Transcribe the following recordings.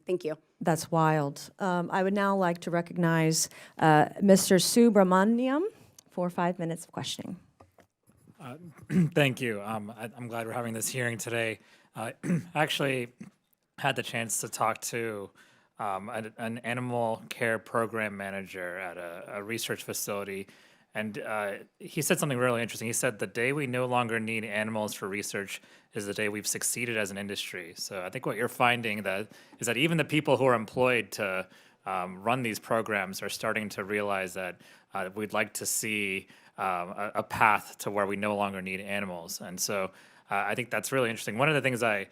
Thank you. That's wild. I would now like to recognize Mr. Subramanyam for 5 minutes of questioning. Thank you. I'm glad we're having this hearing today. I actually had the chance to talk to an animal care program manager at a research facility, and he said something really interesting. He said the day we no longer need animals for research is the day we've succeeded as an industry. So I think what you're finding is that even the people who are employed to run these programs are starting to realize that we'd like to see a path to where we no longer need animals. And so I think that's really interesting. One of the things I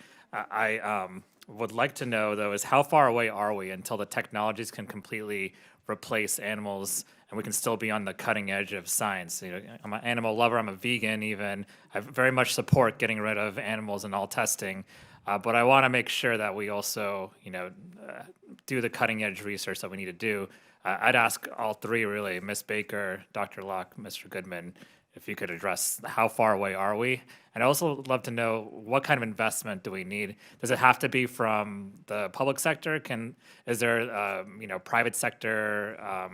would like to know, though, is how far away are we until the technologies can completely replace animals and we can still be on the cutting edge of science? You know, I'm an animal lover, I'm a vegan even. I very much support getting rid of animals in all testing. But I want to make sure that we also, do the cutting edge research that we need to do. I'd ask all three, really, Ms. Baker, Dr. Locke, Mr. Goodman, if you could address how far away are we? And I'd also love to know what kind of investment do we need? Does it have to be from the public sector? Is there, private sector,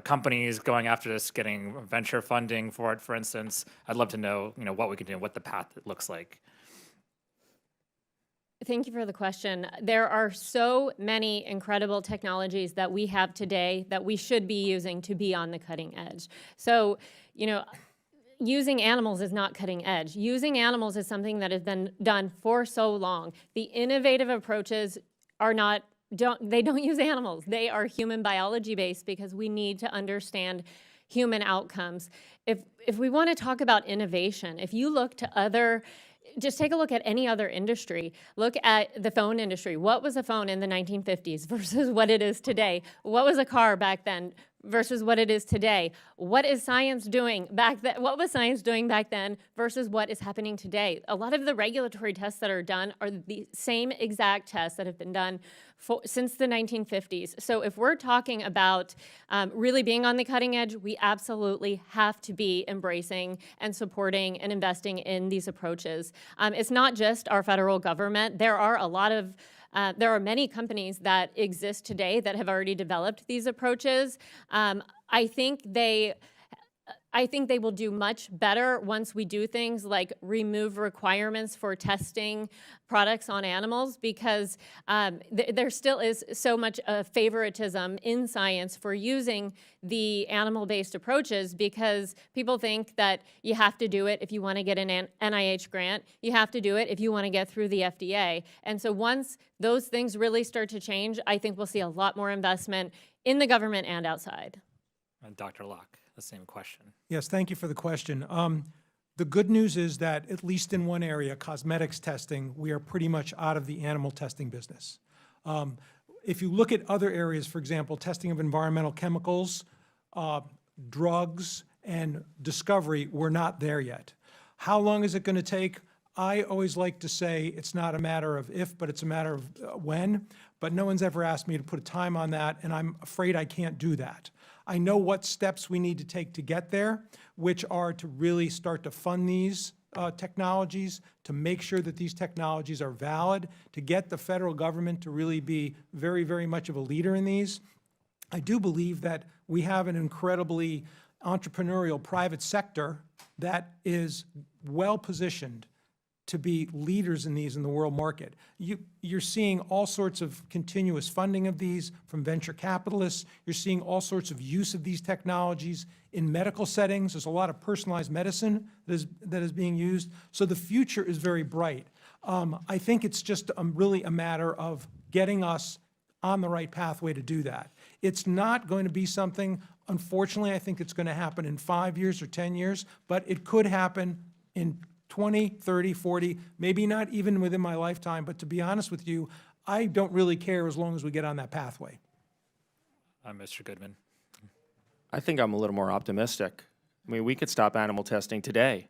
companies going after this, getting venture funding for it, for instance? I'd love to know, what we can do, what the path looks like. Thank you for the question. There are so many incredible technologies that we have today that we should be using to be on the cutting edge. So, using animals is not cutting edge. Using animals is something that has been done for so long. The innovative approaches don't use animals. They are human biology based because we need to understand human outcomes. If we want to talk about innovation, if you look to just take a look at any other industry. Look at the phone industry. What was a phone in the 1950s versus what it is today? What was a car back then versus what it is today? What is science doing back then? What was science doing back then versus what is happening today? A lot of the regulatory tests that are done are the same exact tests that have been done since the 1950s. So if we're talking about really being on the cutting edge, we absolutely have to be embracing and supporting and investing in these approaches. It's not just our federal government. There are many companies that exist today that have already developed these approaches. I think they will do much better once we do things like remove requirements for testing products on animals, because there still is so much favoritism in science for using the animal-based approaches, because people think that you have to do it if you want to get an NIH grant, you have to do it if you want to get through the FDA. And so once those things really start to change, I think we'll see a lot more investment in the government and outside. And Dr. Locke, the same question. Yes, thank you for the question. The good news is that at least in one area, cosmetics testing, we are pretty much out of the animal testing business. If you look at other areas, for example, testing of environmental chemicals, drugs, and discovery, we're not there yet. How long is it going to take? I always like to say it's not a matter of if, but it's a matter of when. But no one's ever asked me to put a time on that, and I'm afraid I can't do that. I know what steps we need to take to get there, which are to really start to fund these technologies, to make sure that these technologies are valid, to get the federal government to really be very, very much of a leader in these. I do believe that we have an incredibly entrepreneurial private sector that is well positioned to be leaders in these in the world market. You're seeing all sorts of continuous funding of these from venture capitalists. You're seeing all sorts of use of these technologies in medical settings. There's a lot of personalized medicine that is being used. So the future is very bright. I think it's just really a matter of getting us on the right pathway to do that. It's not going to be something, unfortunately, I think it's going to happen in 5 years or 10 years, but it could happen in 20, 30, 40, maybe not even within my lifetime. But to be honest with you, I don't really care as long as we get on that pathway. Mr. Goodman. I think I'm a little more optimistic. I mean, we could stop animal testing today.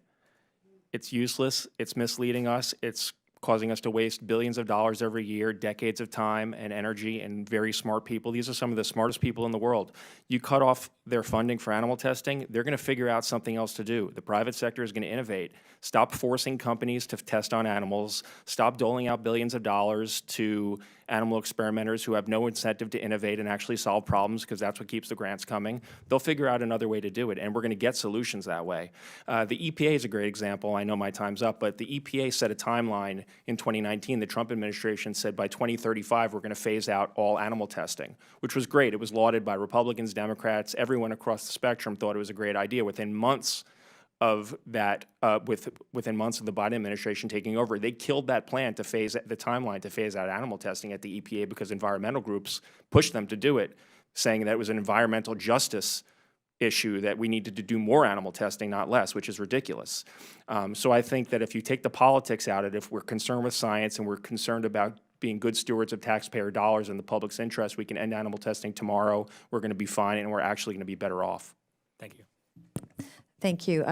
It's useless, it's misleading us, it's causing us to waste billions of dollars every year, decades of time and energy, and very smart people. These are some of the smartest people in the world. You cut off their funding for animal testing, they're going to figure out something else to do. The private sector is going to innovate. Stop forcing companies to test on animals. Stop doling out billions of dollars to animal experimenters who have no incentive to innovate and actually solve problems, because that's what keeps the grants coming, they'll figure out another way to do it, and we're going to get solutions that way. The EPA is a great example. I know my time's up, but the EPA set a timeline in 2019. The Trump administration said by 2035 we're going to phase out all animal testing, which was great. It was lauded by Republicans, Democrats, everyone across the spectrum thought it was a great idea. Within months of that, within months of the Biden administration taking over, they killed that plan to phase the timeline to phase out animal testing at the EPA because environmental groups pushed them to do it, saying that it was an environmental justice issue, that we needed to do more animal testing, not less, which is ridiculous. So I think that if you take the politics out of it, if we're concerned with science and we're concerned about being good stewards of taxpayer dollars in the public's interest, we can end animal testing tomorrow. We're going to be fine, and we're actually going to be better off. Thank you. Thank you.